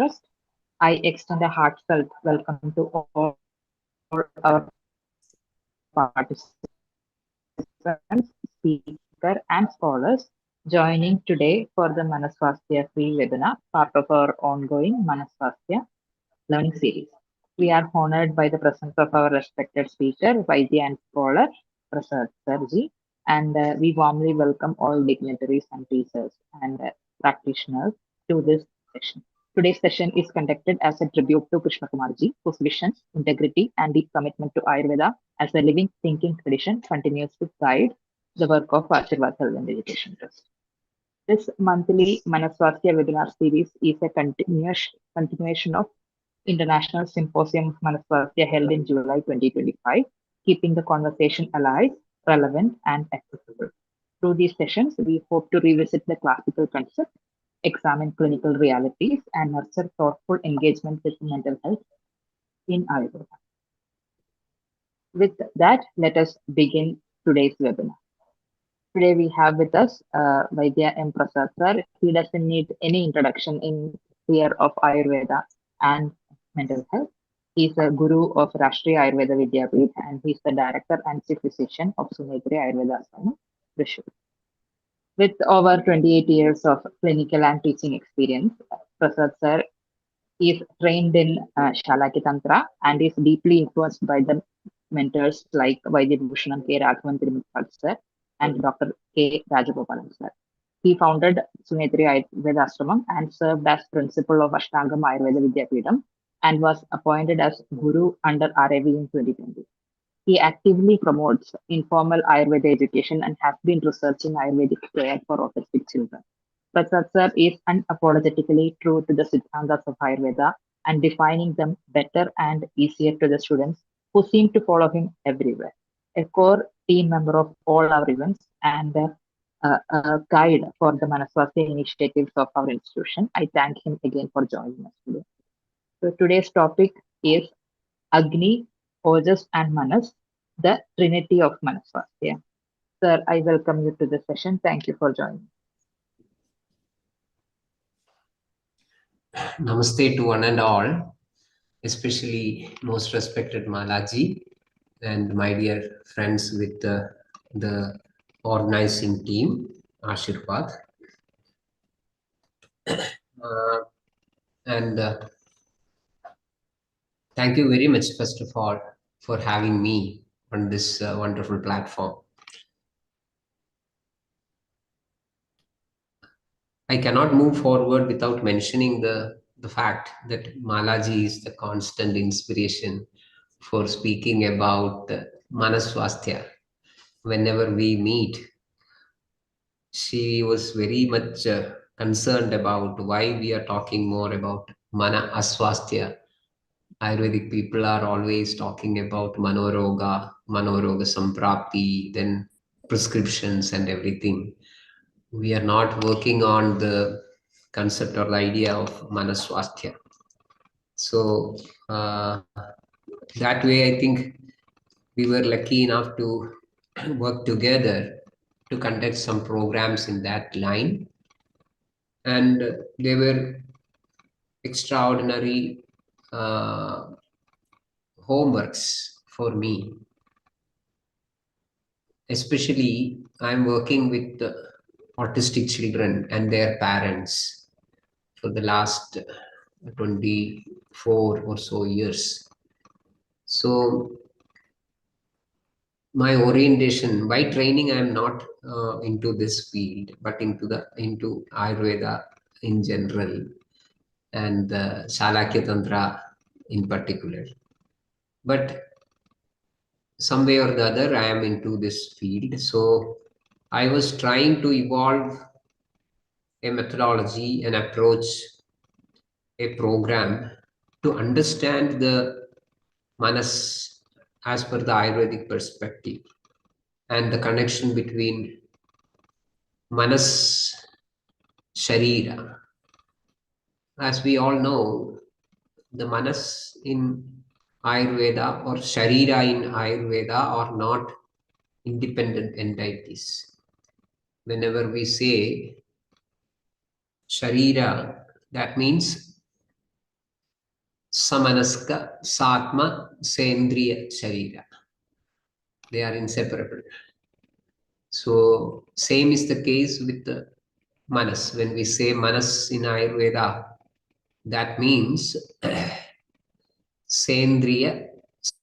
Trust. I extend a heartfelt welcome to all our participants, speaker, and scholars joining today for the Manasvastya free webinar, part of our ongoing Manasvastya Learning Series. We are honored by the presence of our respected speaker, Vaidya and scholar Prasad Sarji, and we warmly welcome all dignitaries and teachers and practitioners to this session. Today's session is conducted as a tribute to Krishna Kumarji, whose visions, integrity, and deep commitment to Ayurveda as a living, thinking tradition continues to guide the work of Ashirvad Health and Education Trust. This monthly Manasvastya webinar series is a continuation of International Symposium of Manasvastya held in July 2025, keeping the conversation alive, relevant, and accessible. Through these sessions, we hope to revisit the classical concepts, examine clinical realities, and nurture thoughtful engagement with mental health in Ayurveda. With that, let us begin today's webinar. Today we have with us Vaidya M. Prasad sir. He doesn't need any introduction in sphere of Ayurveda and mental health. He's a guru of Rashtriya Ayurveda Vidyapeeth and he's the director and chief physician of 𝐒𝐞𝐚𝐫𝐧𝐢𝐧𝑠 Ashram, Trishul. With over 28 years of clinical and teaching experience, Prasad sir is trained in Shalakya Tantra and is deeply influenced by the mentors like Vaidya Bhushanam K. Raghavan Tirumukal sir and Dr. K. Rajagopalan sir. He founded 𝐒𝐶 Ayurveda Ashramam and served as principal of Ashtangam Ayurveda Vidyapeetham and was appointed as Guru under RAV in 2020. He actively promotes informal Ayurveda education and has been researching Ayurvedic care for autistic children. Prasad sir is unapologetically true to the Siddhantas of Ayurveda and defining them better and easier to the students who seem to follow him everywhere. A core team member of all our events and a guide for the Manasvastya initiatives of our institution. I thank him again for joining us today. So today's topic is Agni, Ojas, and Manas, the Trinity of Manasvastya. Sir, I welcome you to the session. Thank you for joining. Namaste to one and all, especially most respected Malaji and my dear friends with the organizing team, Ashirvad. And thank you very much, first of all, for having me on this wonderful platform. I cannot move forward without mentioning the fact that Malaji is the constant inspiration for speaking about Mana Svasthya. Whenever we meet, she was very much concerned about why we are talking more about Mana Svasthya. Ayurvedic people are always talking about Manoroga Samprapti, then prescriptions and everything. We are not working on the concept or the idea of Manasvastya. So that way, I think we were lucky enough to work together to conduct some programs in that line. And they were extraordinary homeworks for me. Especially, I'm working with autistic children and their parents for the last 24 or so years. So my orientation, by training, I am not into this field, but into Ayurveda in general and Shalakya Tantra in particular. But some way or the other, I am into this field. So I was trying to evolve a methodology, an approach, a program to understand the Manas as per the Ayurvedic perspective and the connection between Manas, Sharira. As we all know, the Manas in Ayurveda or Sharira in Ayurveda are not independent entities. Whenever we say Sharira, that means samanaska, satma, sendriya, sharira. They are inseparable. So same is the case with the manas. When we say manas in Ayurveda, that means sendriya,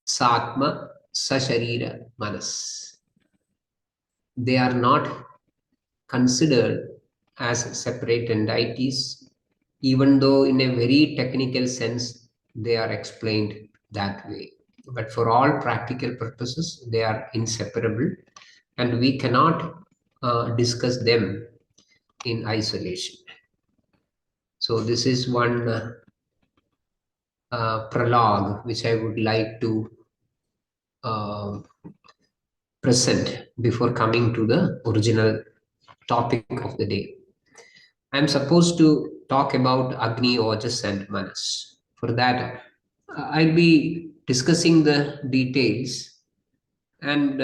satma, sasharira, manas. They are not considered as separate entities, even though in a very technical sense they are explained that way. But for all practical purposes, they are inseparable, and we cannot discuss them in isolation. So this is one prologue which I would like to present before coming to the original topic of the day. I'm supposed to talk about Agni, Ojas, and Manas. For that, I'll be discussing the details, and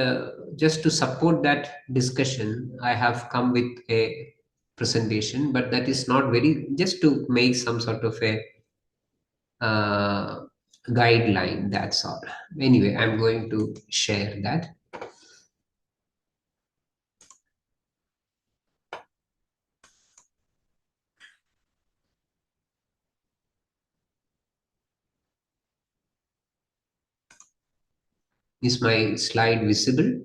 just to support that discussion, I have come with a presentation, but that is not very, just to make some sort of a guideline, that's all. Anyway, I'm going to share that. Is my slide visible?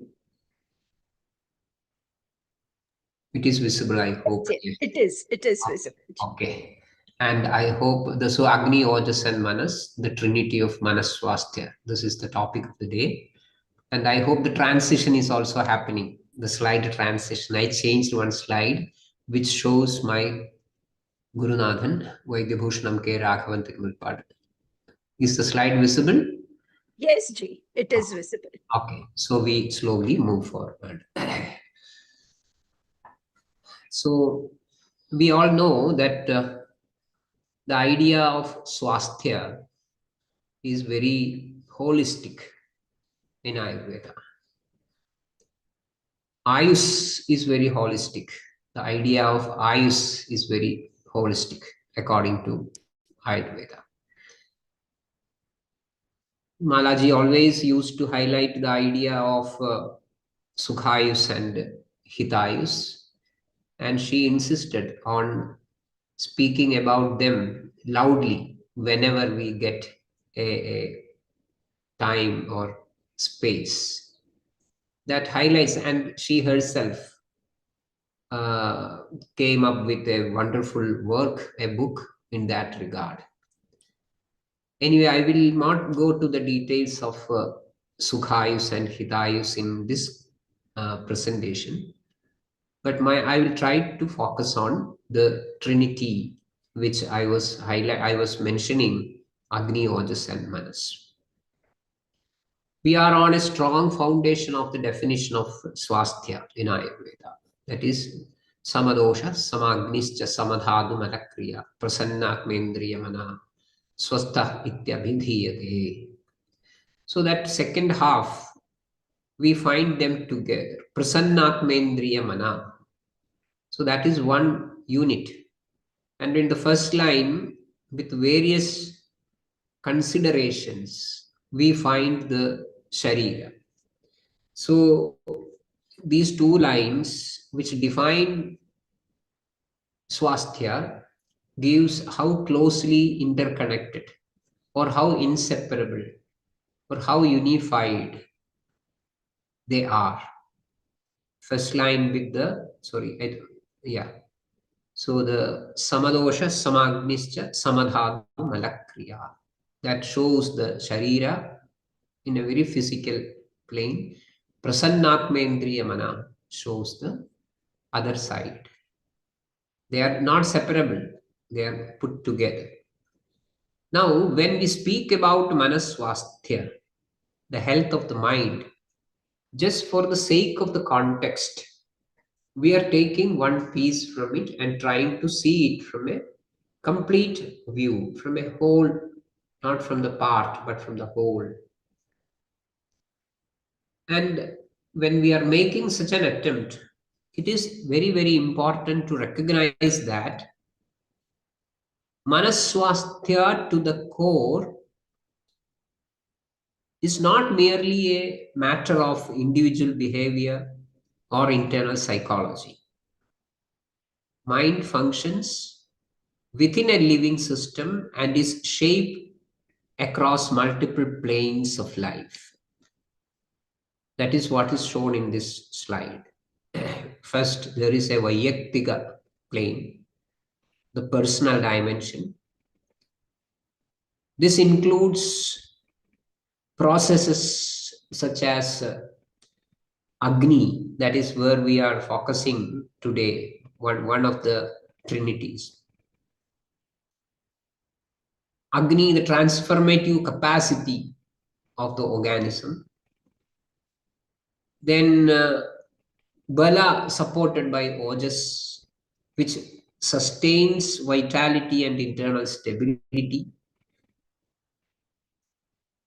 It is visible, I hope. Yes, it is visible. Okay. And I hope the so Agni, Ojas, and Manas, the Trinity of Mana Svasthya. This is the topic of the day. And I hope the transition is also happening. The slide transition. I changed one slide which shows my Gurunathan, Vaidya 𝐒𝐚𝐬𝐿𝐴. Is the slide visible? Yes, Ji, it is visible. Okay. So we slowly move forward. So we all know that the idea of Swasthya is very holistic in Ayurveda. Ayus is very holistic. The idea of Ayus is very holistic according to Ayurveda. Malaji always used to highlight the idea of Sukhayus and Hitayus, and she insisted on speaking about them loudly whenever we get a time or space. That highlights, and she herself came up with a wonderful work, a book in that regard. Anyway, I will not go to the details of Sukhayus and Hitayus in this presentation, but I will try to focus on the Trinity, which I was mentioning, Agni, Ojas, and Manas. We are on a strong foundation of the definition of Swasthya in Ayurveda. That is samadosha, samagnischa, samadhadu malakriya, prasannatmendriya mana, swastha ityabhidhiyate. So that second half, we find them together. Prasannatmendriya mana. So that is one unit. And in the first line, with various considerations, we find the Sharira. So these two lines which define Swasthya gives how closely interconnected or how inseparable or how unified they are. First line with the, so the samadosha, samagnischa, samadhadu malakriya. That shows the Sharira in a very physical plane. Prasannatmendriya mana shows the other side. They are not separable. They are put together. Now, when we speak about Mana Svasthya, the health of the mind, just for the sake of the context, we are taking one piece from it and trying to see it from a complete view, from a whole, not from the part, but from the whole. And when we are making such an attempt, it is very, very important to recognize that Manasvastya to the core is not merely a matter of individual behavior or internal psychology. Mind functions within a living system and is shaped across multiple planes of life. That is what is shown in this slide. First, there is a Vayaktika plane, the personal dimension. This includes processes such as Agni, that is where we are focusing today, one of the trinities. Agni, the transformative capacity of the organism. Then Bala, supported by Ojas, which sustains vitality and internal stability.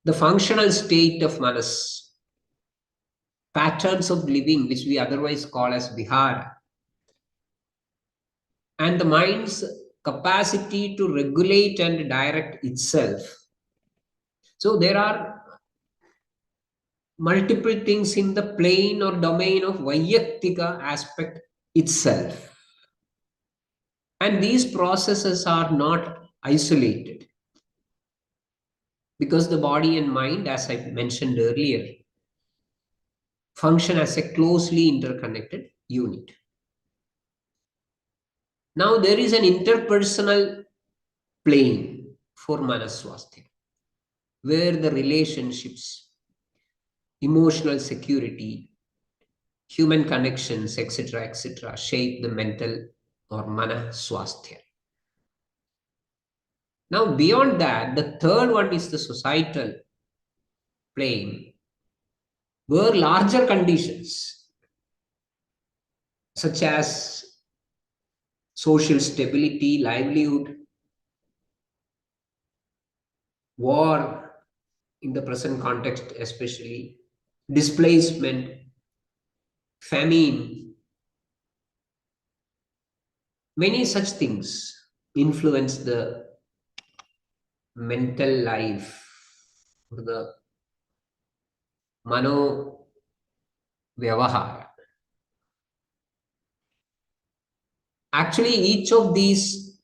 The functional state of Manas, patterns of living, which we otherwise call as Vihara, and the mind's capacity to regulate and direct itself. So there are multiple things in the plane or domain of Vayaktika aspect itself. And these processes are not isolated, because the body and mind, as I mentioned earlier, function as a closely interconnected unit. Now there is an interpersonal plane for Manasvasthyam, where the relationships, emotional security, human connections, etc., shape the mental or Manasvasthya. Now beyond that, the third one is the societal plane, where larger conditions such as social stability, livelihood, war in the present context especially, displacement, famine, many such things influence the mental life or the mano vyavahara. Actually, each of these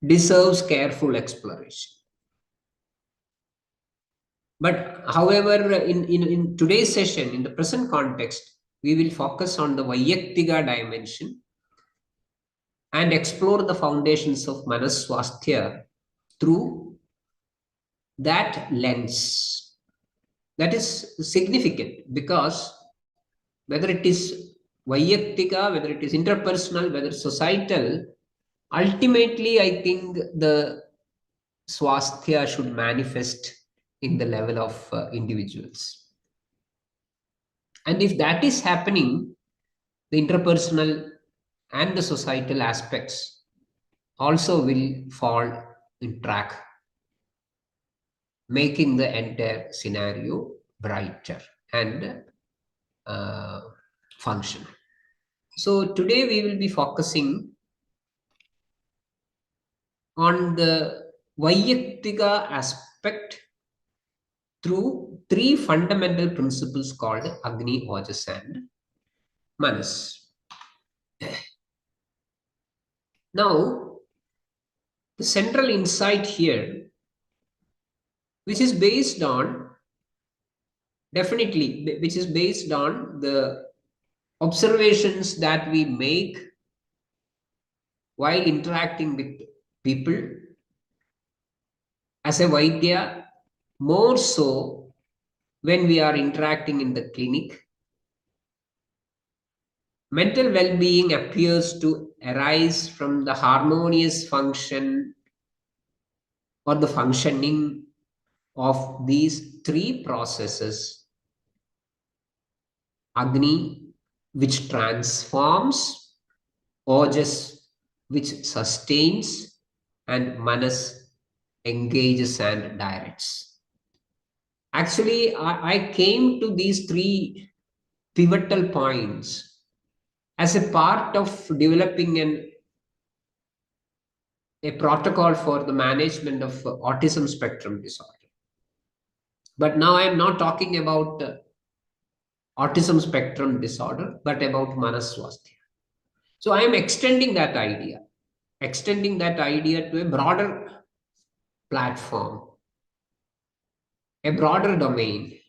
deserves careful exploration. But however, in today's session, in the present context, we will focus on the Vayaktika dimension and explore the foundations of Manasvasthya through that lens. That is significant because whether it is Vayaktika, whether it is interpersonal, whether societal, ultimately I think the Swasthya should manifest in the level of individuals. And if that is happening, the interpersonal and the societal aspects also will fall in track, making the entire scenario brighter and functional. So today we will be focusing on the Vayaktika aspect through three fundamental principles called Agni, Ojas and Manas. Now, the central insight here, which is based on, definitely, which is based on the observations that we make while interacting with people as a Vaidya, more so when we are interacting in the clinic. Mental well-being appears to arise from the harmonious function or the functioning of these three processes: Agni, which transforms; Ojas, which sustains; and Manas, engages and directs. Actually, I came to these three pivotal points as a part of developing an a protocol for the management of autism spectrum disorder. But now I am not talking about autism spectrum disorder, but about Mana Svasthya. So I am extending that idea to a broader platform, a broader domain,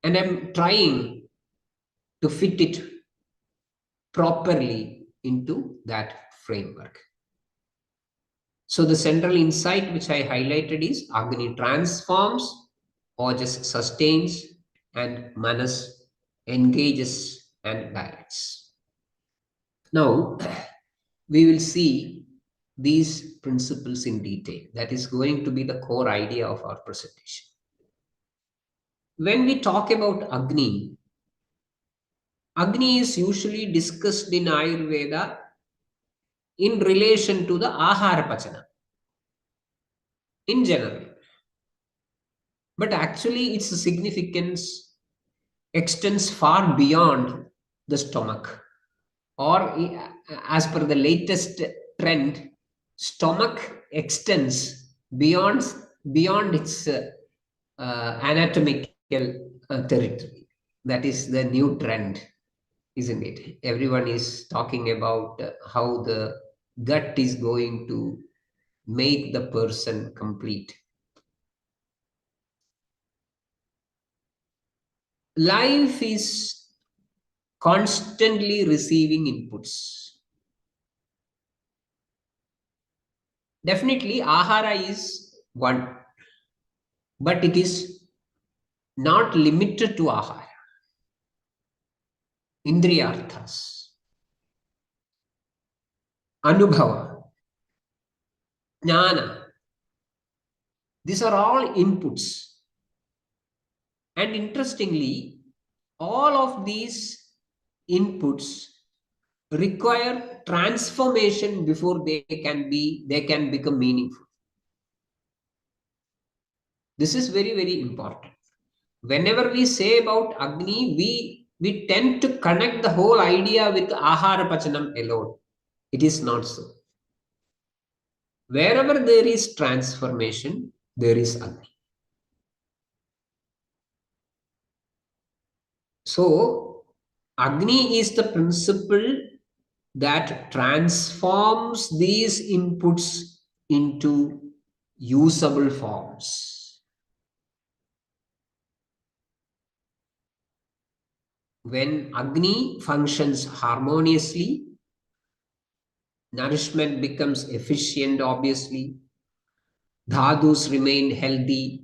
and I'm trying to fit it properly into that framework. So the central insight which I highlighted is Agni transforms, Ojas sustains, and Manas engages and directs. Now, we will see these principles in detail. That is going to be the core idea of our presentation. When we talk about Agni, Agni is usually discussed in Ayurveda in relation to the Ahara Pachana in general. But actually, its significance extends far beyond the stomach. Or, as per the latest trend, stomach extends beyond its anatomical territory. That is the new trend, isn't it? Everyone is talking about how the gut is going to make the person complete. Life is constantly receiving inputs. Definitely, ahara is one, but it is not limited to ahara. Indriyarthas, anubhava, jnana, these are all inputs. And interestingly, all of these inputs require transformation before they can become meaningful. This is very, very important. Whenever we say about Agni, we tend to connect the whole idea with Ahara Pachanam alone. It is not so. Wherever there is transformation, there is Agni. So, Agni is the principle that transforms these inputs into usable forms. When Agni functions harmoniously, nourishment becomes efficient, obviously. Dhadus remain healthy.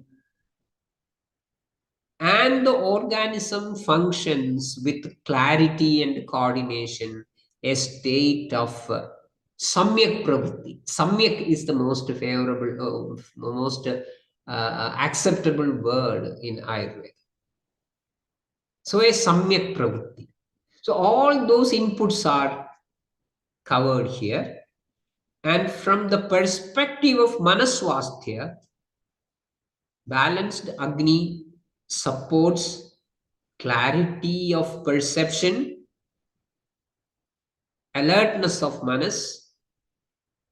And the organism functions with clarity and coordination, a state of samyak pravritti. Samyak is the most favorable, most acceptable word in Ayurveda. So a samyak pravritti. So all those inputs are covered here. And from the perspective of Mana Svasthya, balanced Agni supports clarity of perception, alertness of manas,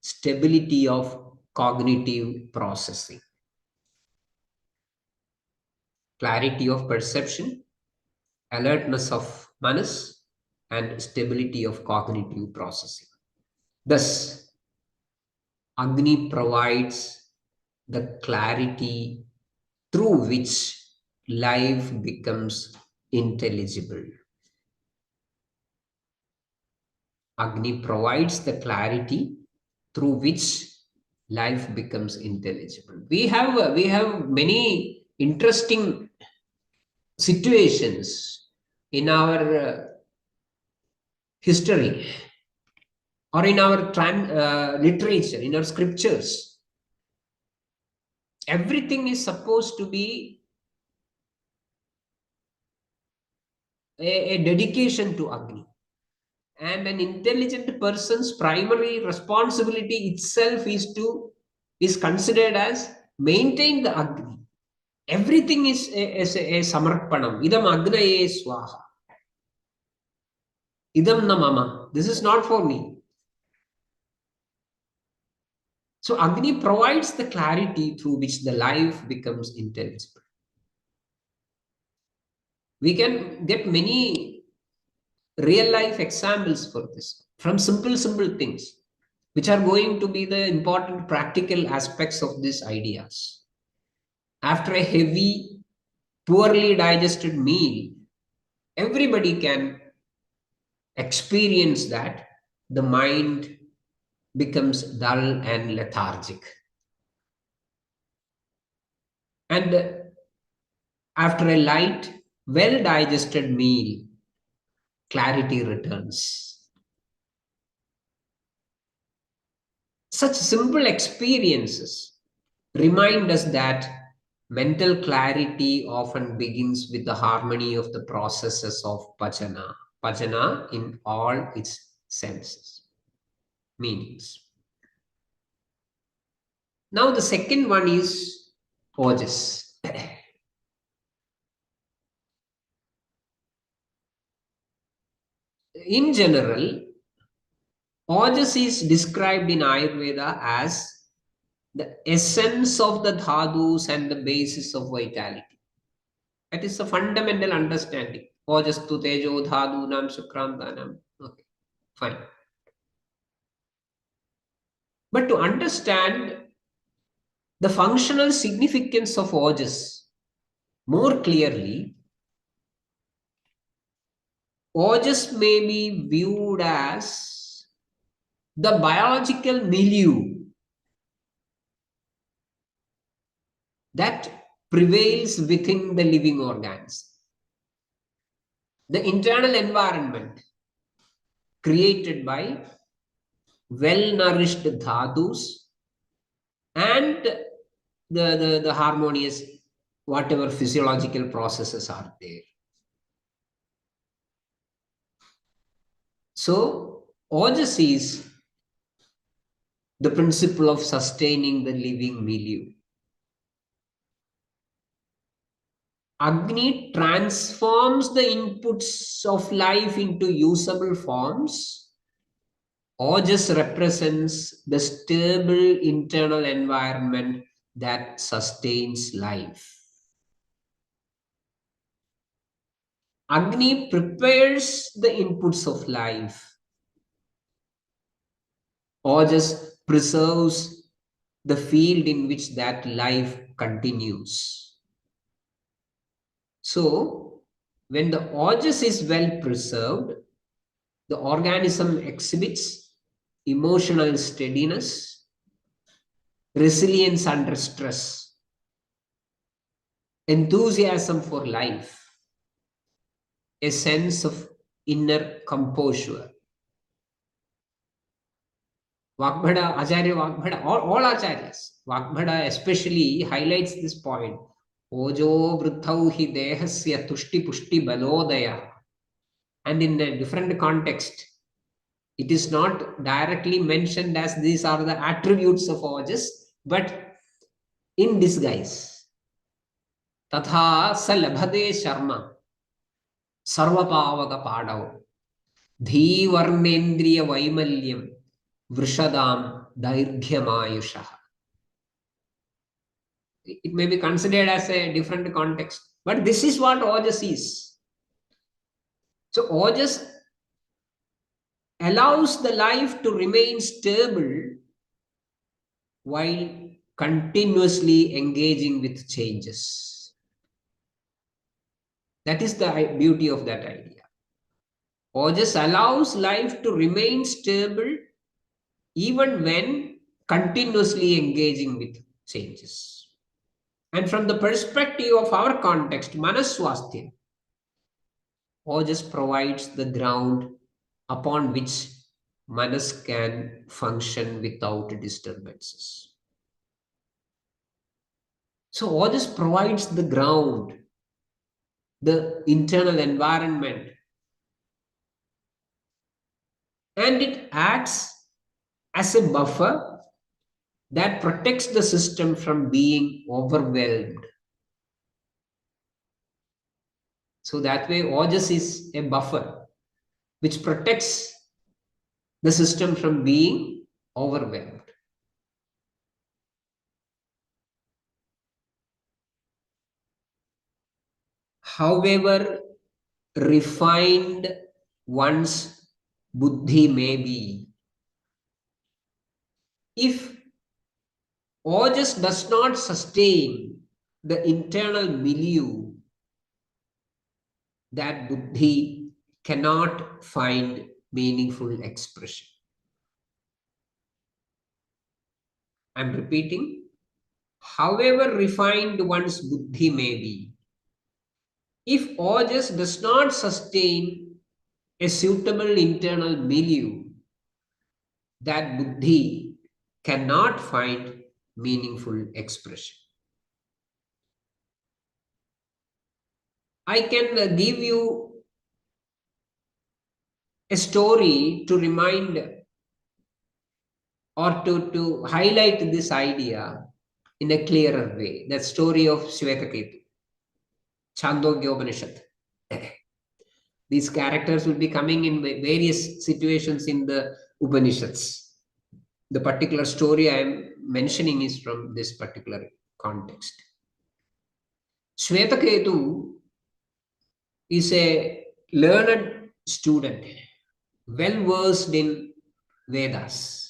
stability of cognitive processing. Clarity of perception, alertness of manas, and stability of cognitive processing. Thus, Agni provides the clarity through which life becomes intelligible. Agni provides the clarity through which life becomes intelligible. We have many interesting situations in our history or in our literature, in our scriptures. Everything is supposed to be a dedication to Agni. And an intelligent person's primary responsibility itself is considered as maintain the Agni. Everything is a samarpanam. Idam agnaye swaha. Idam na mama. This is not for me. So Agni provides the clarity through which the life becomes intelligible. We can get many real life examples for this from simple things, which are going to be the important practical aspects of these ideas. After a heavy, poorly digested meal, everybody can experience that the mind becomes dull and lethargic. And after a light, well-digested meal, clarity returns. Such simple experiences remind us that mental clarity often begins with the harmony of the processes of pachana in all its senses, meanings. Now the second one is ojas. In general, ojas is described in Ayurveda as the essence of the dhadus and the basis of vitality. That is a fundamental understanding. Ojastu tejo dhadunam sukrantanam. Okay, fine. But to understand the functional significance of ojas more clearly, ojas may be viewed as the biological milieu that prevails within the living organs. The internal environment created by well-nourished dhadus and the harmonious whatever physiological processes are there. So ojas is the principle of sustaining the living milieu. Agni transforms the inputs of life into usable forms. Ojas represents the stable internal environment that sustains life. Agni prepares the inputs of life. Ojas preserves the field in which that life continues. So, when the ojas is well preserved, the organism exhibits emotional steadiness, resilience under stress, enthusiasm for life, a sense of inner composure. Vagbhada, Acharya Vagbhada, all acharyas, Vagbhada especially highlights this point. Ojo vruthau hi dehasya tushti pushti balodaya. And in a different context, it is not directly mentioned as these are the attributes of ojas, but in disguise. Tatha sa labhade sharma sarvapavaka padav dhi varnendriya vaimalyam vrishadam dairghyam. It may be considered as a different context, but this is what ojas is. So ojas allows the life to remain stable while continuously engaging with changes. That is the beauty of that idea. Ojas allows life to remain stable even when continuously engaging with changes. And from the perspective of our context, Mana Svasthya, ojas provides the ground upon which Manas can function without disturbances. So ojas provides the ground, the internal environment, and it acts as a buffer that protects the system from being overwhelmed. So that way ojas is a buffer which protects the system from being overwhelmed. however refined one's buddhi may be, if ojas does not sustain the internal milieu, that buddhi cannot find meaningful expression. I'm repeating, however refined one's buddhi may be, if ojas does not sustain a suitable internal milieu, that buddhi cannot find meaningful expression. I can give you a story to remind or to highlight this idea in a clearer way. The story of Shvetaketu, Chandogyopanishad. These characters will be coming in various situations in the Upanishads. The particular story I am mentioning is from this particular context. Shvetaketu is a learned student, well versed in Vedas.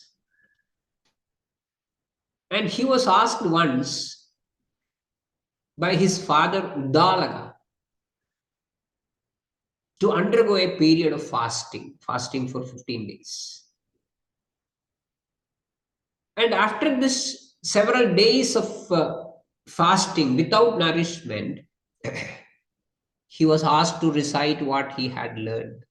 And he was asked once by his father Udalaga to undergo a period of fasting for 15 days. And after this several days of fasting without nourishment, he was asked to recite what he had learned.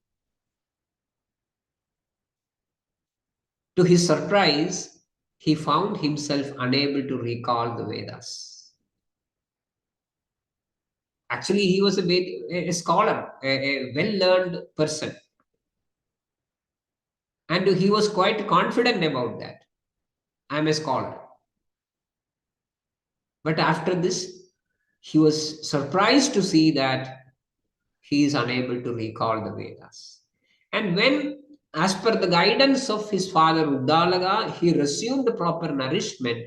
To his surprise, he found himself unable to recall the Vedas. Actually, he was a scholar, a well-learned person. And he was quite confident about that. I'm a scholar. But after this, he was surprised to see that he is unable to recall the Vedas. And when, as per the guidance of his father Udalaga, he resumed proper nourishment,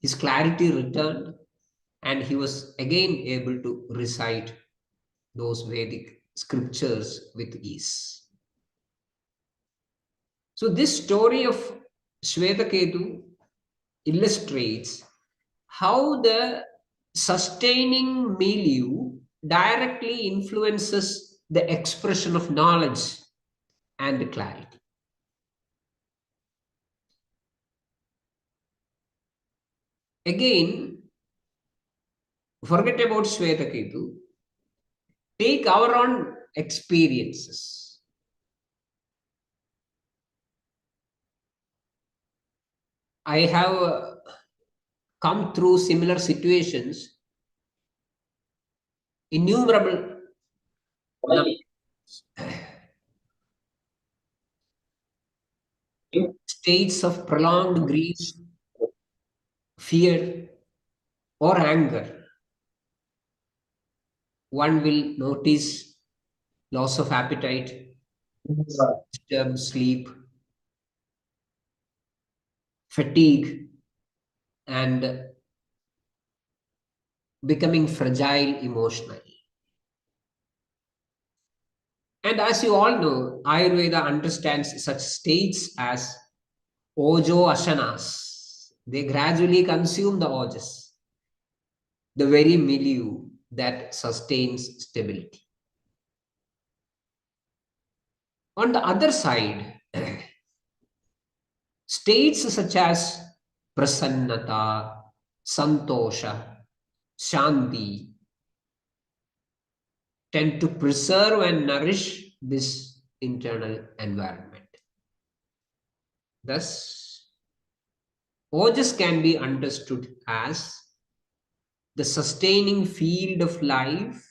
his clarity returned, and he was again able to recite those Vedic scriptures with ease. So this story of Shvetaketu illustrates how the sustaining milieu directly influences the expression of knowledge and clarity. Again, forget about Shvetaketu. Take our own experiences. I have come through similar situations, innumerable states of prolonged grief, fear, or anger. One will notice loss of appetite, disturbed sleep, fatigue, and becoming fragile emotionally. And as you all know, Ayurveda understands such states as ojo ashanas. They gradually consume the ojas, the very milieu that sustains stability. On the other side, states such as prasannata, santosha, shanti tend to preserve and nourish this internal environment. Thus, ojas can be understood as the sustaining field of life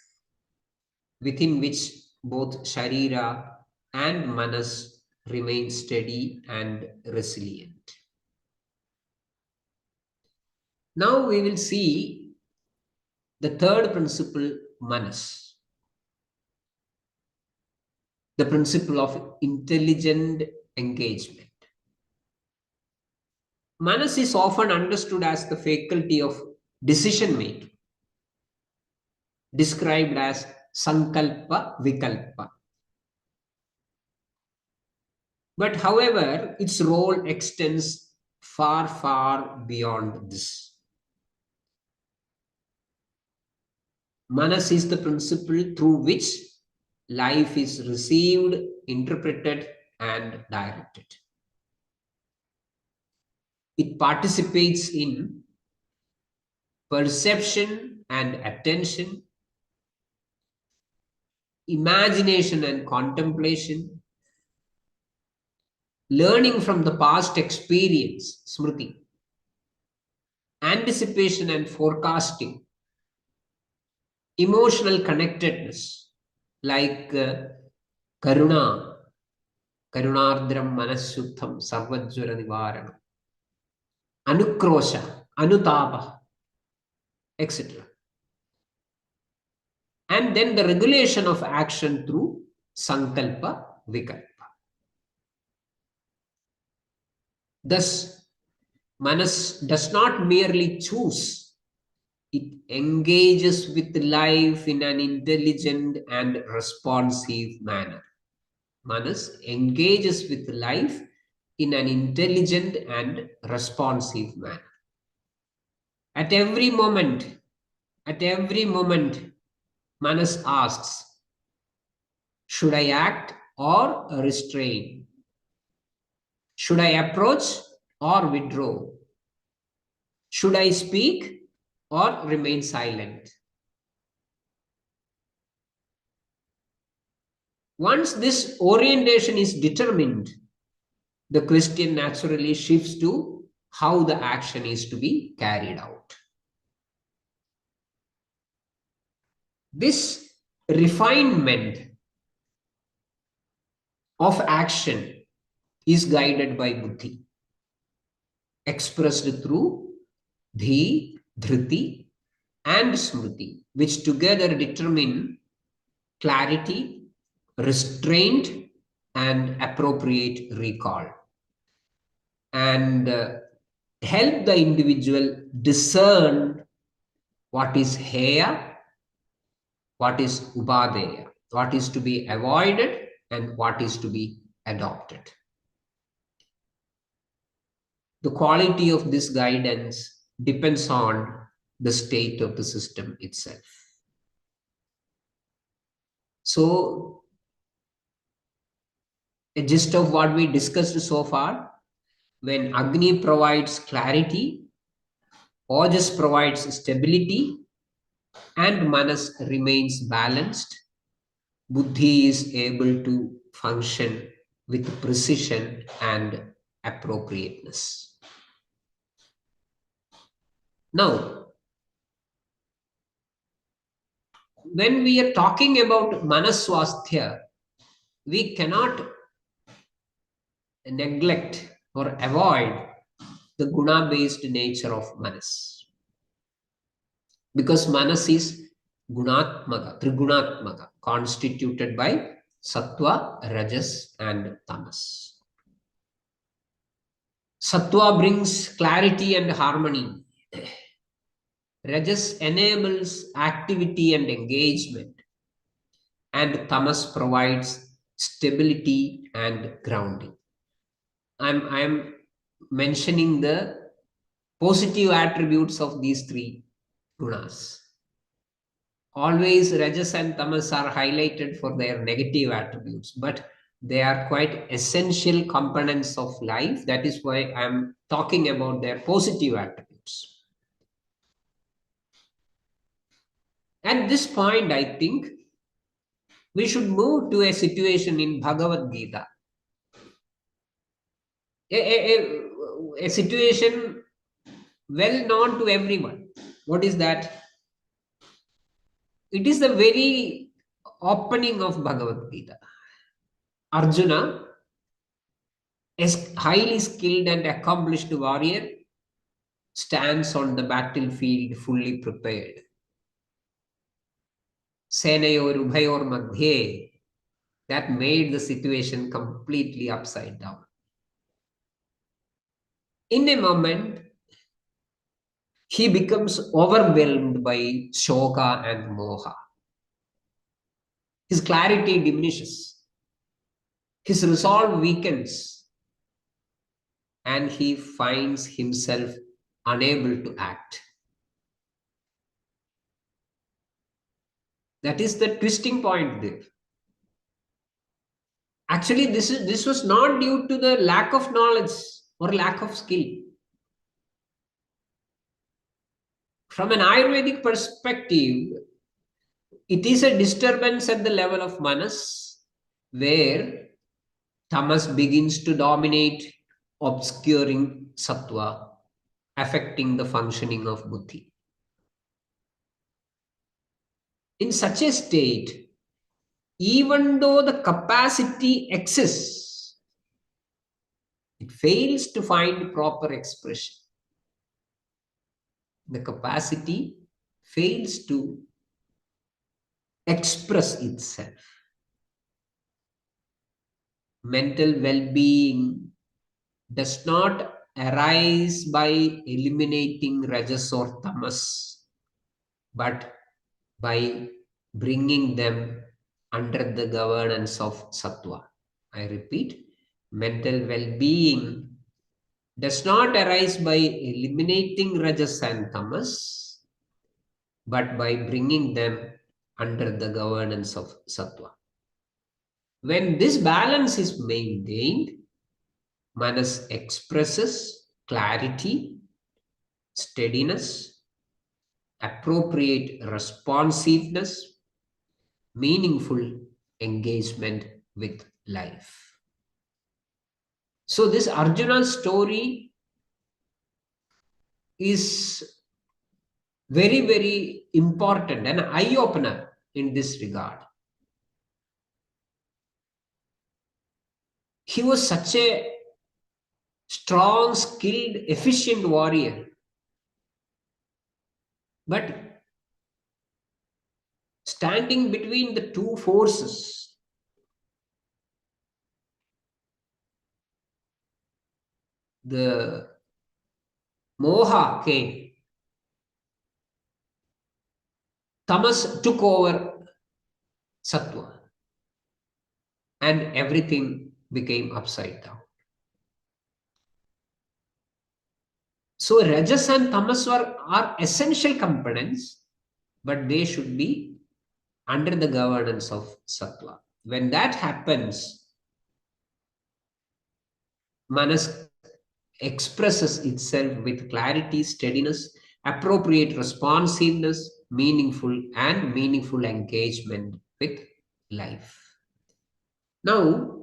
within which both Sharira and Manas remain steady and resilient. Now we will see the third principle, Manas, the principle of intelligent engagement. Manas is often understood as the faculty of decision making. described as Sankalpa Vikalpa. But however, its role extends far, far beyond this. Manas is the principle through which life is received, interpreted, and directed. It participates in perception and attention, imagination and contemplation, learning from the past experience, smriti, anticipation and forecasting, emotional connectedness, like karuna, karunardram manashuddham sarvajvara nivaranam, anukrosha, anutapa, etc. And then the regulation of action through sankalpa, vikalpa. Thus, Manas does not merely choose, it engages with life in an intelligent and responsive manner. Manas engages with life in an intelligent and responsive manner. At every moment, Manas asks, should I act or restrain? Should I approach or withdraw? Should I speak or remain silent? Once this orientation is determined, the question naturally shifts to how the action is to be carried out. This refinement of action is guided by buddhi, expressed through dhi, dhriti, and smriti, which together determine clarity, restraint, and appropriate recall, and help the individual discern what is heya, what is upadeya, what is to be avoided, and what is to be adopted. The quality of this guidance depends on the state of the system itself. So, a gist of what we discussed so far: when Agni provides clarity, Ojas provides stability, and Manas remains balanced, buddhi is able to function with precision and appropriateness. Now, when we are talking about Mana Svasthya, we cannot neglect or avoid the guna-based nature of Manas. Because Manas is gunatmaka, trigunatmaka, constituted by sattva, rajas, and tamas. Sattva brings clarity and harmony. Rajas enables activity and engagement. And tamas provides stability and grounding. I am mentioning the positive attributes of these three gunas. Always rajas and tamas are highlighted for their negative attributes, but they are quite essential components of life. That is why I am talking about their positive attributes. At this point, I think we should move to a situation in Bhagavad Gita. A situation well known to everyone. What is that? It is the very opening of Bhagavad Gita. Arjuna, a highly skilled and accomplished warrior, stands on the battlefield fully prepared. Senayor Ubhayor Madhye, that made the situation completely upside down. In a moment, he becomes overwhelmed by shoka and moha. His clarity diminishes. His resolve weakens. And he finds himself unable to act. That is the twisting point there. Actually, this was not due to the lack of knowledge or lack of skill. From an Ayurvedic perspective, it is a disturbance at the level of manas, where tamas begins to dominate, obscuring sattva, affecting the functioning of buddhi. In such a state, even though the capacity exists, it fails to find proper expression. The capacity fails to express itself. Mental well-being does not arise by eliminating rajas or tamas, but by bringing them under the governance of sattva. I repeat, mental well-being does not arise by eliminating rajas and tamas, but by bringing them under the governance of sattva. When this balance is maintained, manas expresses clarity, steadiness, appropriate responsiveness, meaningful engagement with life. So this Arjuna story is very, very important, an eye-opener in this regard. He was such a strong, skilled, efficient warrior. But standing between the two forces, the moha came. Tamas took over sattva, and everything became upside down. So rajas and tamas are essential components, but they should be under the governance of sattva. When that happens, manas expresses itself with clarity, steadiness, appropriate responsiveness, meaningful engagement with life. Now,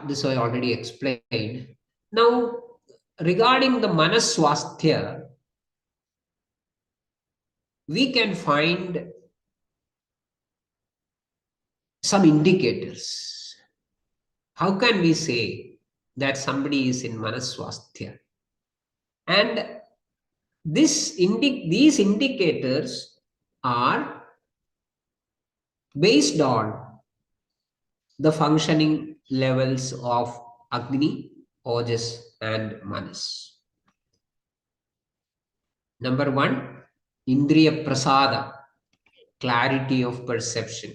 this I already explained. Now, regarding the Mana Svasthya, we can find some indicators. How can we say that somebody is in Mana Svasthya? And these indicators are based on the functioning levels of Agni, Ojas, and Manas. Number one, Indriya Prasada, clarity of perception.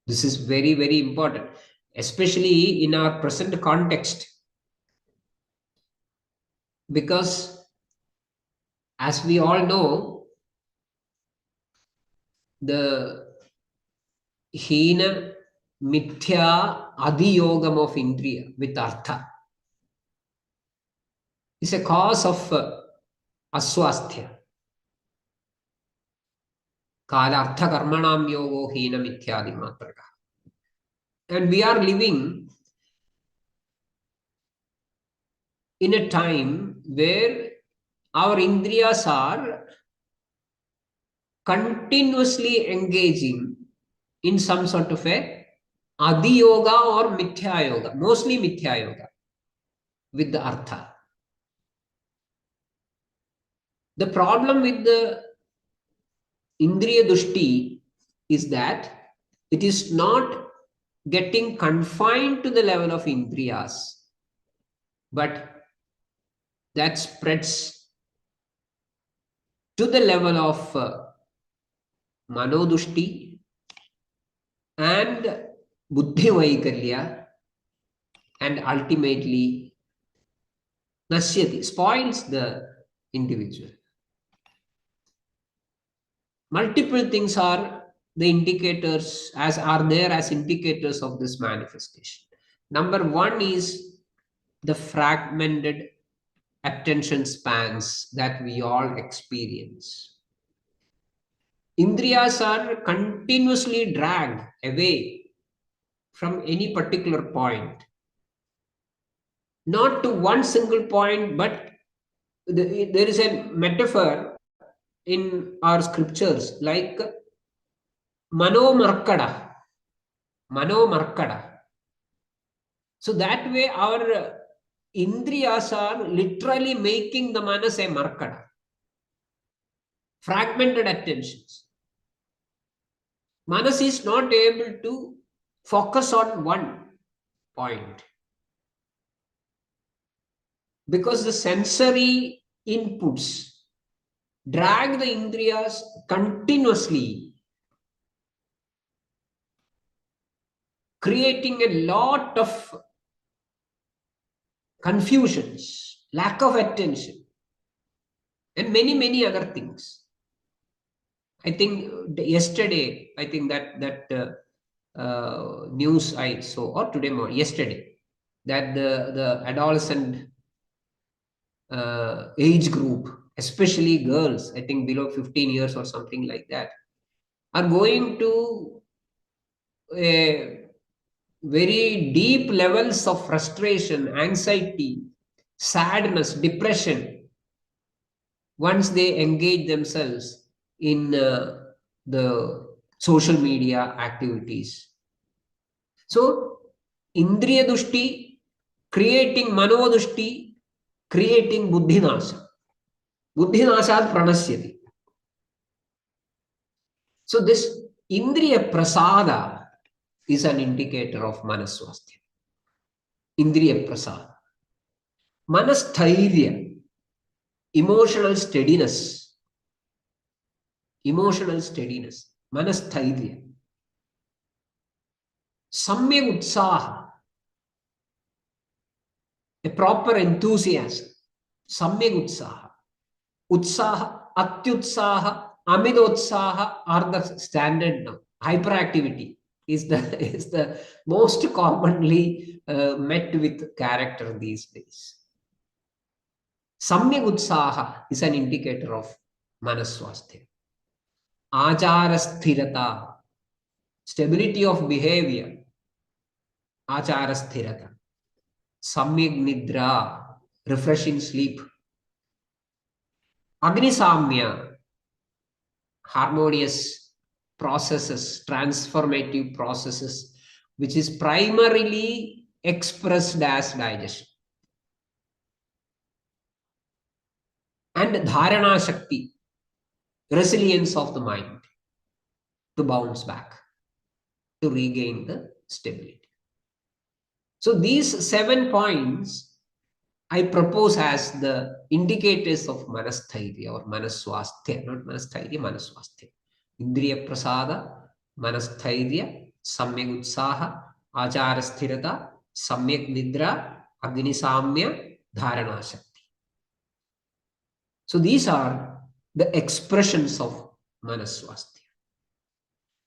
This is very, very important, especially in our present context. Because as we all know, the Hina Mithya Adhiyogam of Indriya with Artha is a cause of Aswasthya. Kala Artha Karmanam Yogo Hina Mithyadi Matraka. And we are living in a time where our Indriyas are continuously engaging in some sort of a Adi Yoga or Mithya Yoga, mostly Mithya Yoga with the Artha. The problem with the Indriya Dushti is that it is not getting confined to the level of Indriyas, but that spreads to the level of Manodushti and Buddhi Vaikarya, and ultimately Nasyati, spoils the individual. Multiple things are the indicators, are there as indicators of this manifestation. Number one is the fragmented attention spans that we all experience. Indriyas are continuously dragged away from any particular point. Not to one single point, but there is a metaphor in our scriptures like Manomarkada. Manomarkada. So that way our Indriyas are literally making the manas a markada. Fragmented attentions. Manas is not able to focus on one point because the sensory inputs drag the Indriyas continuously, creating a lot of confusions, lack of attention, and many other things. I think yesterday, that news I saw, or today more, yesterday, that the adolescent age group, especially girls, I think below 15 years or something like that, are going to very deep levels of frustration, anxiety, sadness, depression once they engage themselves in the social media activities. So, Indriya Dushti creating Mano Dushti, creating Buddhinasa. Buddhinasad Pranasyati. So, this Indriya Prasada is an indicator of Manasvasthyam. Indriya Prasada. Manasthairya, emotional steadiness. Emotional steadiness. Manasthairya. Samyak Utsaha, a proper enthusiasm. Samyak Utsaha. Utsaha, Atyutsaha, Amidotsaha are the standard now. Hyperactivity is the most commonly met with character these days. Samyak Utsaha is an indicator of Manasvasthya. Achara Sthirata, stability of behavior. Achara Sthirata. Samyak Nidra, refreshing sleep. Agni Samya, harmonious processes, transformative processes, which is primarily expressed as digestion. And Dharana Shakti, resilience of the mind to bounce back, to regain the stability. So these 7 points I propose as the indicators of Manasthairya or Manasvasthya, not Manasthairya, Manasvasthya. Indriya Prasada, Manasthairya, Samyak Utsaha, Achara Sthirata, Samyak Nidra, Agni Samya, Dharana Shakti. So these are the expressions of Manasvasthya.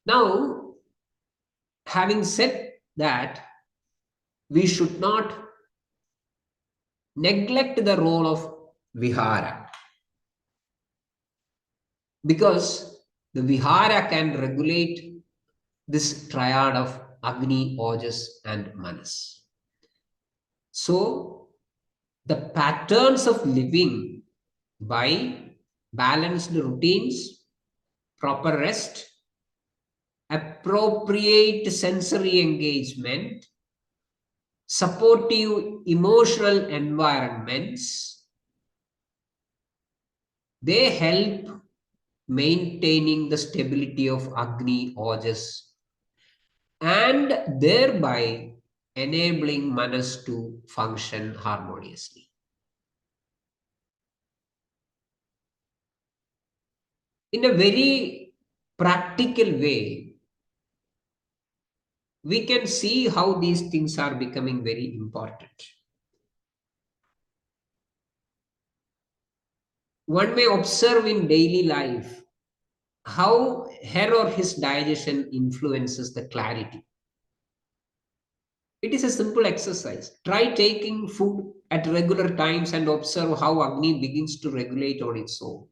Now, having said that, we should not neglect the role of Vihara, because the Vihara can regulate this triad of Agni, Ojas, and Manas. So, the patterns of living by balanced routines, proper rest, appropriate sensory engagement, supportive emotional environments, they help maintaining the stability of Agni, Ojas, and thereby enabling Manas to function harmoniously. in a very practical way, we can see how these things are becoming very important. One may observe in daily life how her or his digestion influences the clarity. It is a simple exercise. Try taking food at regular times and observe how Agni begins to regulate on its own.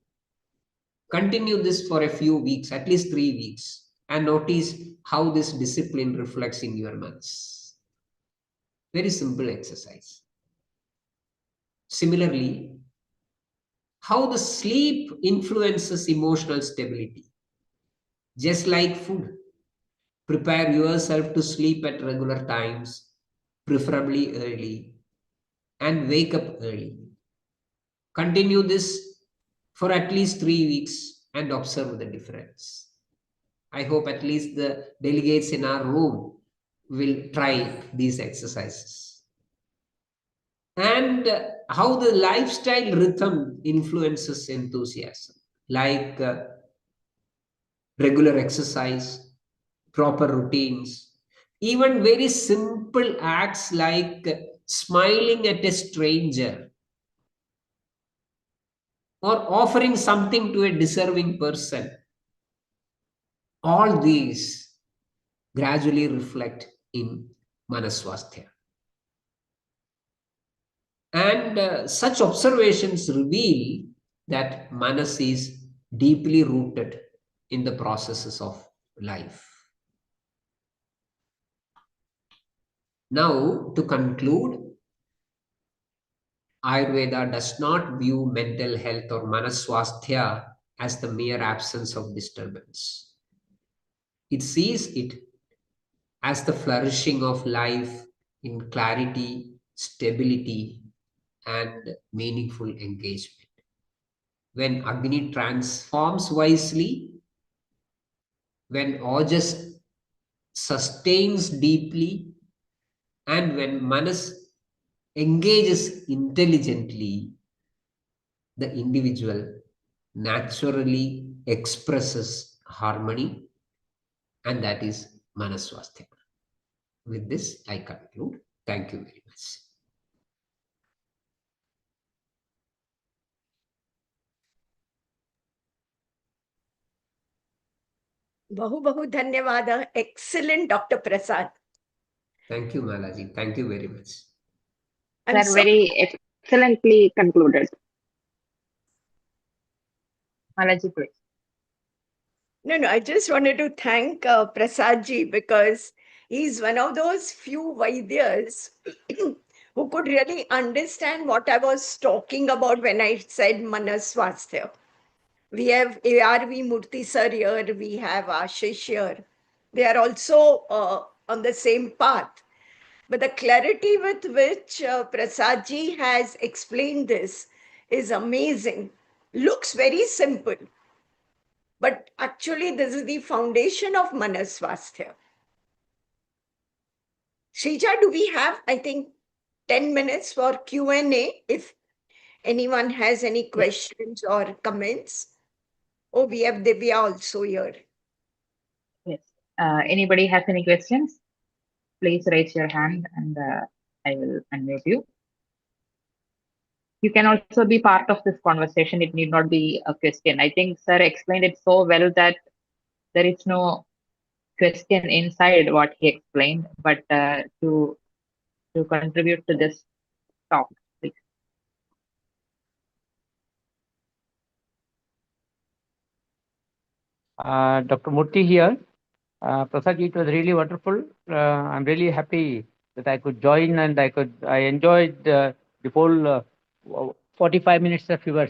Continue this for a few weeks, at least 3 weeks, and notice how this discipline reflects in your months. Very simple exercise. Similarly, how the sleep influences emotional stability. Just like food, prepare yourself to sleep at regular times, preferably early, and wake up early. Continue this for at least 3 weeks and observe the difference. I hope at least the delegates in our room will try these exercises. And how the lifestyle rhythm influences enthusiasm, like regular exercise, proper routines, even very simple acts like smiling at a stranger or offering something to a deserving person. All these gradually reflect in Manasvasthyam. And such observations reveal that Manas is deeply rooted in the processes of life. Now, to conclude, Ayurveda does not view mental health or Manasvasthya as the mere absence of disturbance. It sees it as the flourishing of life in clarity, stability, and meaningful engagement. When Agni transforms wisely, when Ojas sustains deeply, and when Manas engages intelligently, the individual naturally expresses harmony, and that is Manasvasthyam. With this, I conclude. Thank you very much. Bahu dhanyawad. Excellent, Dr. Prasad. Thank you, Malaji. Thank you very much. I'm Sir, so very excellently concluded. Malaji, please. No, I just wanted to thank Prasad ji, because he's one of those few Vaidyas who could really understand what I was talking about when I said Mana Svasthya. We have A.R.V. Murthy sir here, we have Ashish here. They are also on the same path. But the clarity with which Prasad ji has explained this is amazing. Looks very simple, but actually this is the foundation of Mana Svasthya. Shrija, do we have, I think, 10 minutes for Q&A if anyone has any questions or comments? Oh, we have Divya also here. Yes. Anybody has any questions? Please raise your hand and I will unmute you. You can also be part of this conversation. It need not be a question. I think sir explained it so well that there is no question inside what he explained, but to contribute to this talk, please. Dr. Murthy here. Prasad, it was really wonderful. I'm really happy that I could join and I enjoyed the whole 45 minutes of your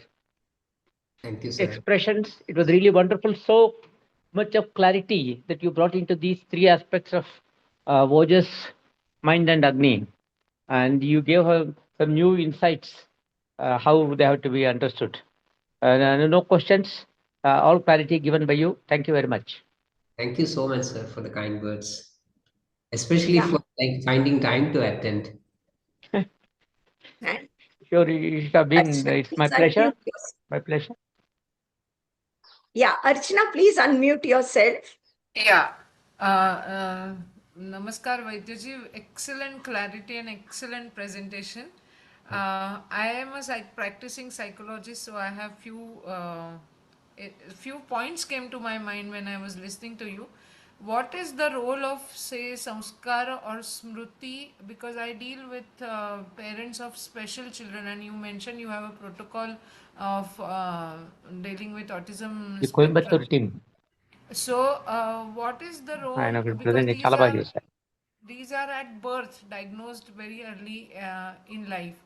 Thank you, sir. expressions. It was really wonderful. So much of clarity that you brought into these three aspects of Ojas, mind, and Agni. And you gave her some new insights how they have to be understood. No questions, all clarity given by you. Thank you very much. Thank you so much, sir, for the kind words, especially Yeah. for finding time to attend. Sure, you should have been. It's my pleasure. Yes. My pleasure. Yeah, Archana, please unmute yourself. Yeah. Namaskar, Vaidyaji. Excellent clarity and excellent presentation. I am a practicing psychologist, so I have few points came to my mind when I was listening to you. What is the role of, say, samskara or smruti? Because I deal with parents of special children, and you mentioned you have a protocol of dealing with autism The Coimbatore spectrum. team. So, what is the role? ఆయన Because present చాలా బాగా చేశారు. these are at birth, diagnosed very early in life.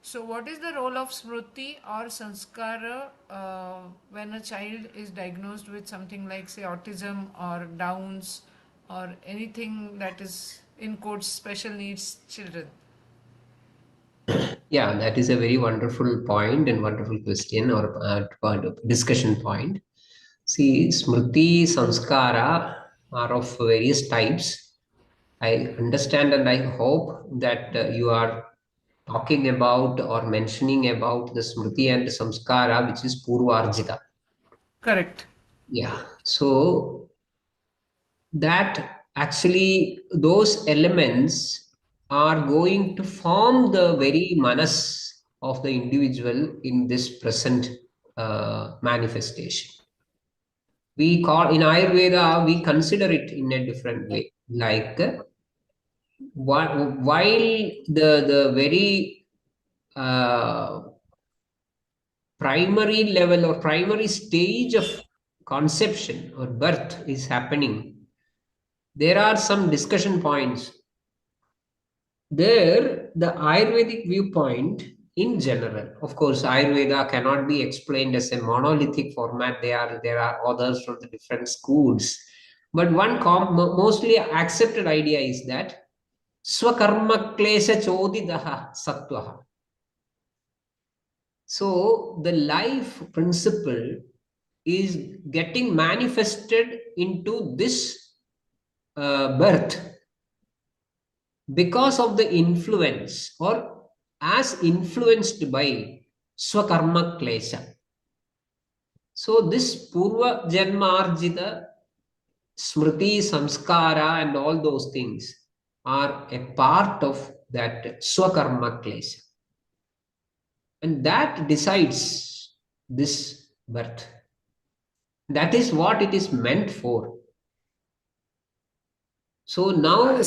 So, what is the role of smruti or sanskara when a child is diagnosed with something like, say, autism or Downs or anything that is in quotes special needs children? Yeah, that is a very wonderful point and wonderful question or point of discussion point. See, smriti, samskara are of various types. I understand and I hope that you are talking about or mentioning about the smriti and samskara, which is purvarjita. Correct. Yeah. So that actually those elements are going to form the very manas of the individual in this present manifestation. We call in Ayurveda, we consider it in a different way. Like while the very primary level or primary stage of conception or birth is happening, there are some discussion points. There, the Ayurvedic viewpoint in general, of course, Ayurveda cannot be explained as a monolithic format. There are others from the different schools. But one mostly accepted idea is that swakarma klesha chodidaha sattvaha. So the life principle is getting manifested into this birth because of the influence or as influenced by swakarma klesha. So this purva janma arjita smriti samskara and all those things are a part of that swakarma klesha, and that decides this birth. That is what it is meant for. So now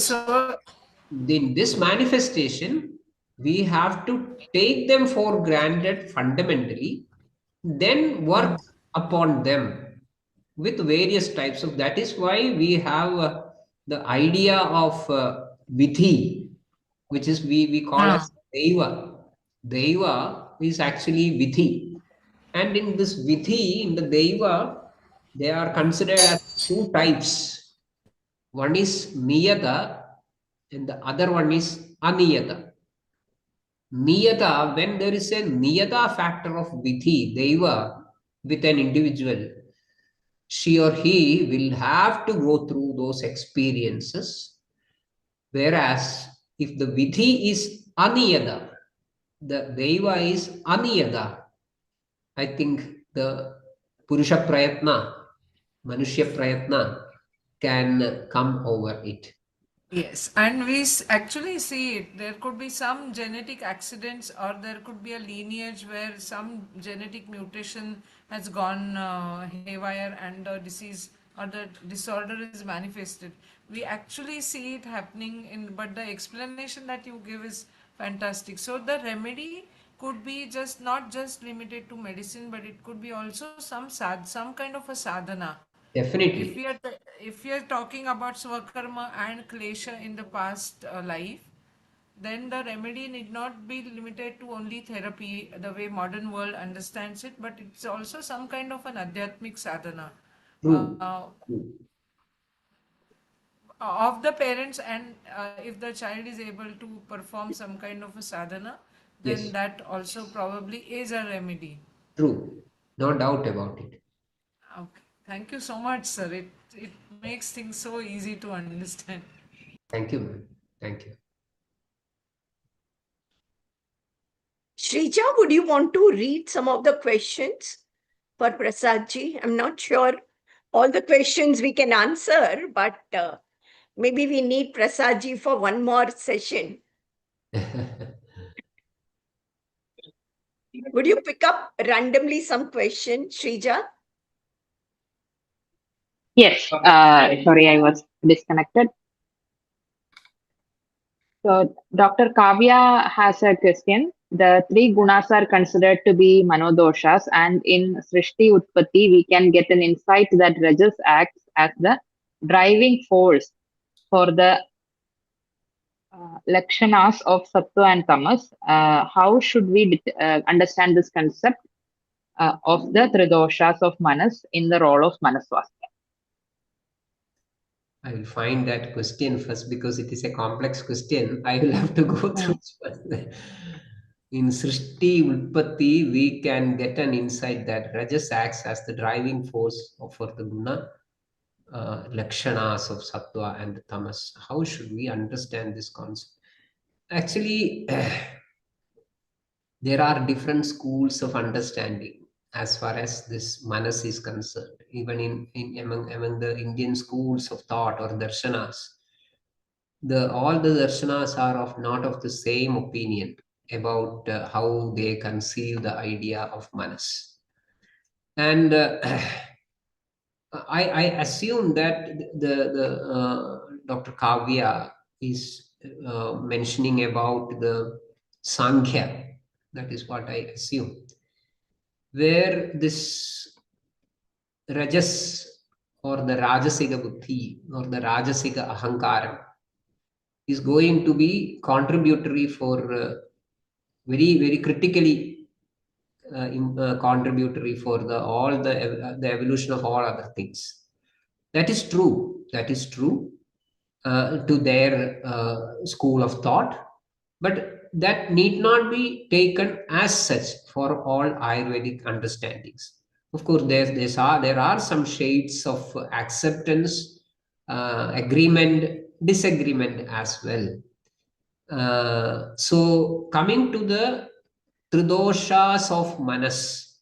in this manifestation, we have to take them for granted fundamentally, then work upon them with various types of. That is why we have the idea of vidhi, which is we call as deva. Deva is actually vidhi, and in this vidhi, in the deva, they are considered as two types. One is niyata and the other one is aniyata. Niyata, when there is a niyata factor of vidhi, deva, with an individual, she or he will have to go through those experiences. Whereas if the vidhi is aniyata, the deva is aniyata, I think the purusha prayatna, manushya prayatna can come over it. Yes, and we actually see it. There could be some genetic accidents, or there could be a lineage where some genetic mutation has gone haywire and the disease or the disorder is manifested. We actually see it happening but the explanation that you give is fantastic. So the remedy could be just not just limited to medicine, but it could be also some kind of a sadhana. Definitely. If we are talking about swakarma and klesha in the past life, then the remedy need not be limited to only therapy, the way modern world understands it, but it's also some kind of an adhyatmic sadhana. True. True. Of the parents, and if the child is able to perform some kind of a sadhana, then Yes. that also probably is a remedy. True. No doubt about it. Okay. Thank you so much, sir. It makes things so easy to understand. Thank you, ma'am. Thank you. Shrija, would you want to read some of the questions? for Prasadji. I'm not sure all the questions we can answer, but maybe we need Prasadji for one more session. Would you pick up randomly some questions, Shrija? Yes, sorry, I was disconnected. So Dr. Kavya has a question. The three gunas are considered to be manodoshas, and in Srishti Utpatti, we can get an insight that Rajas acts as the driving force for the lakshanas of sattva and tamas. How should we understand this concept of the tridoshas of manas in the role of Manasvasthyam? I will find that question first because it is a complex question. I will have to go through first. In Srishti Utpatti, we can get an insight that Rajas acts as the driving force for the guna, lakshanas of sattva and tamas. How should we understand this concept? Actually, there are different schools of understanding as far as this manas is concerned. Even among the Indian schools of thought or darshanas, all the darshanas are not of the same opinion about how they conceive the idea of manas. And I assume that the Dr. Kavya is mentioning about the Sankhya. That is what I assume, where this Rajas or the Rajasiga Buddhi or the Rajasiga Ahankaram is going to be contributory for very, very critically contributory for the evolution of all other things. That is true. That is true to their school of thought, but that need not be taken as such for all Ayurvedic understandings. Of course, there are some shades of acceptance, agreement, disagreement as well. So coming to the tridoshas of manas,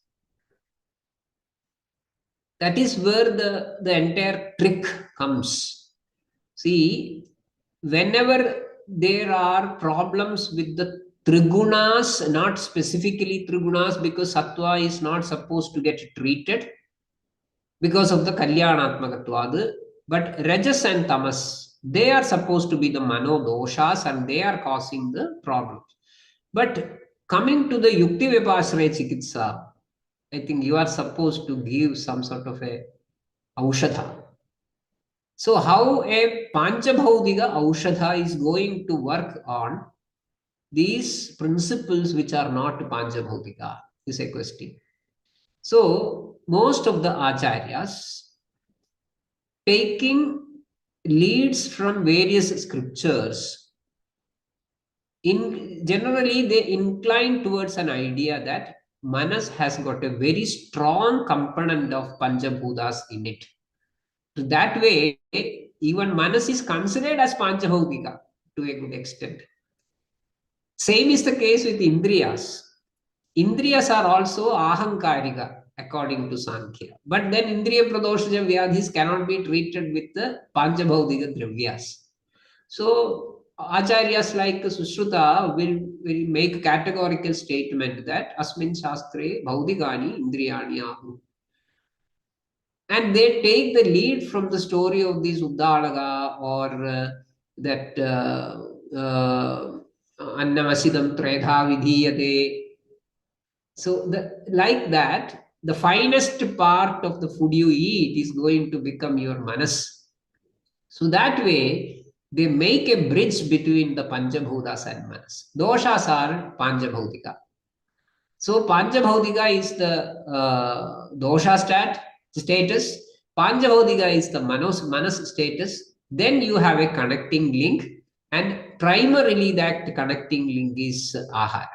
that is where the entire trick comes. See, whenever there are problems with the trigunas, not specifically trigunas, because sattva is not supposed to get treated because of the kalyanatmakatvad, but rajas and tamas, they are supposed to be the mano doshas and they are causing the problems. But coming to the yukti vipashraya chikitsa, I think you are supposed to give some sort of a aushadha. So how a panchabhaudika aushadha is going to work on these principles which are not panchabhaudika is a question. So most of the acharyas, taking leads from various scriptures, generally they incline towards an idea that manas has got a very strong component of panchabhutas in it. So that way, even manas is considered as panchabhautika to a good extent. Same is the case with indriyas. Indriyas are also ahankarika according to Sankhya. But then indriya pradoshaja vyadhis cannot be treated with the panchabhautika dravyas. So acharyas like Sushruta will make a categorical statement that asmin shastre bhaudikani indriyani ahu. And they take the lead from the story of these Uddalaga or that Annavasidam Tredha Vidhiyate. So like that, the finest part of the food you eat is going to become your manas. So that way, they make a bridge between the Panchabhutas and manas. Doshas are Panchabhautika. So Panchabhautika is the dosha status. Panchabhautika is the manas status. Then you have a connecting link, and primarily that connecting link is ahara.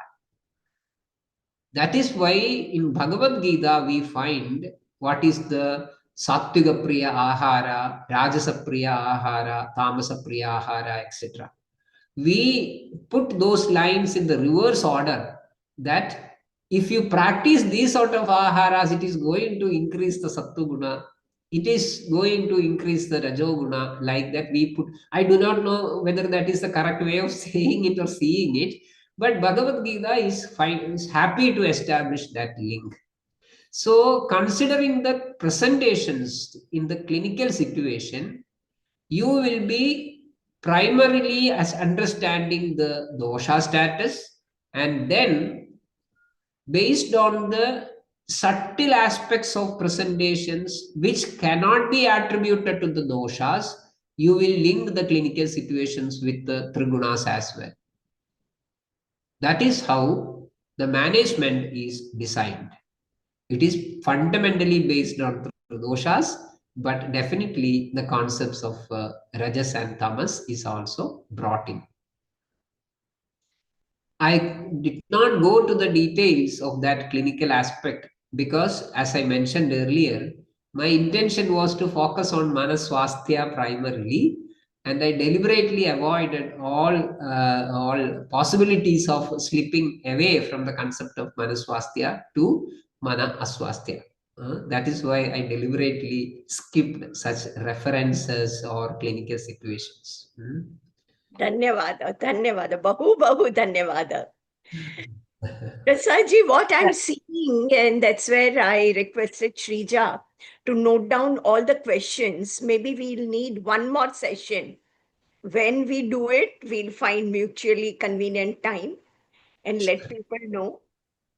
That is why in Bhagavad Gita we find what is the Sattviga Priya Ahara, Rajasa Priya Ahara, Tamasa Priya Ahara, etc. We put those lines in the reverse order, that if you practice these sort of aharas, it is going to increase the sattva guna. It is going to increase the rajo guna. Like that, we put. I do not know whether that is the correct way of saying it or seeing it, but Bhagavad Gita is fine, is happy to establish that link. So, considering the presentations in the clinical situation, you will be primarily as understanding the dosha status, and then based on the subtle aspects of presentations which cannot be attributed to the doshas, you will link the clinical situations with the trigunas as well. That is how the management is designed. It is fundamentally based on doshas, but definitely the concepts of rajas and tamas is also brought in. I did not go to the details of that clinical aspect because, as I mentioned earlier, my intention was to focus on Mana Svasthya primarily, and I deliberately avoided all possibilities of slipping away from the concept of Mana Svasthya to Mana Aswasthya. That is why I deliberately skipped such references or clinical situations. Dhanyavada, dhanyavada, bahu dhanyavada. Prasadji, what I'm seeing, and that's where I requested Shrija to note down all the questions. Maybe we'll need one more session. When we do it, we'll find mutually convenient time and let people know.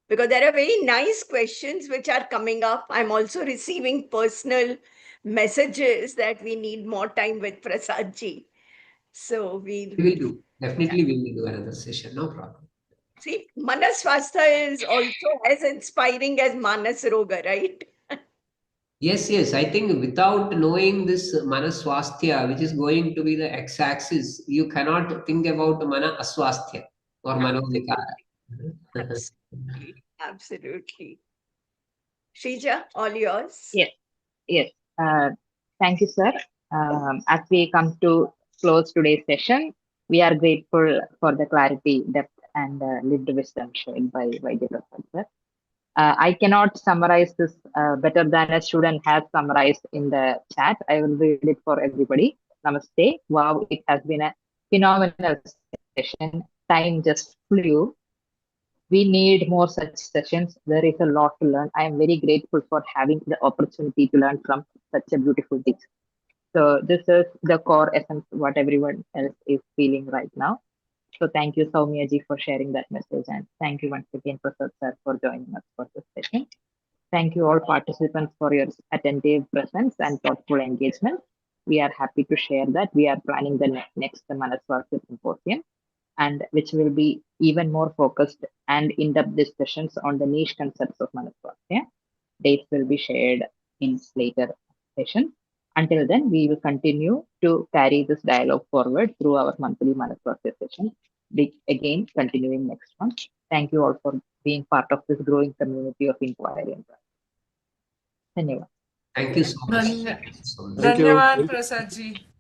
Because there are very nice questions which are coming up. I'm also receiving personal messages that we need more time with Prasadji. So We will do. Definitely, we will do another session. No problem. see, Mana Svasthya is also as inspiring as Manas Roga, right? Yes, yes. I think without knowing this Mana Svasthya, which is going to be the x-axis, you cannot think about Mana Aswasthya or Mano Vikara. Absolutely. Absolutely. Shrija, all yours. Yes, yes. Thank you, sir. As we come to close today's session, we are grateful for the clarity, depth, and lived wisdom shared by Vaidya Prasad, sir. I cannot summarize this better than a student has summarized in the chat. I will read it for everybody. Namaste. Wow, it has been a phenomenal session. Time just flew. We need more such sessions. There is a lot to learn. I am very grateful for having the opportunity to learn from such a beautiful teacher. So this is the core essence what everyone else is feeling right now. So thank you, 𝐶𝐚 ji, for sharing that message, and thank you once again, Prasad sir, for joining us for this session. Thank you all participants for your attentive presence and thoughtful engagement. We are happy to share that we are planning the next Manasvasthyam Symposium, and which will be even more focused and in-depth discussions on the niche concepts of Manasvasthyam. Dates will be shared in later sessions. Until then, we will continue to carry this dialogue forward through our monthly Manasvasthyam session. Again, continuing next month. Thank you all for being part of this growing community of inquiry and practice. Dhanyavad. Thank you so much. Dhanyavad, Prasadji.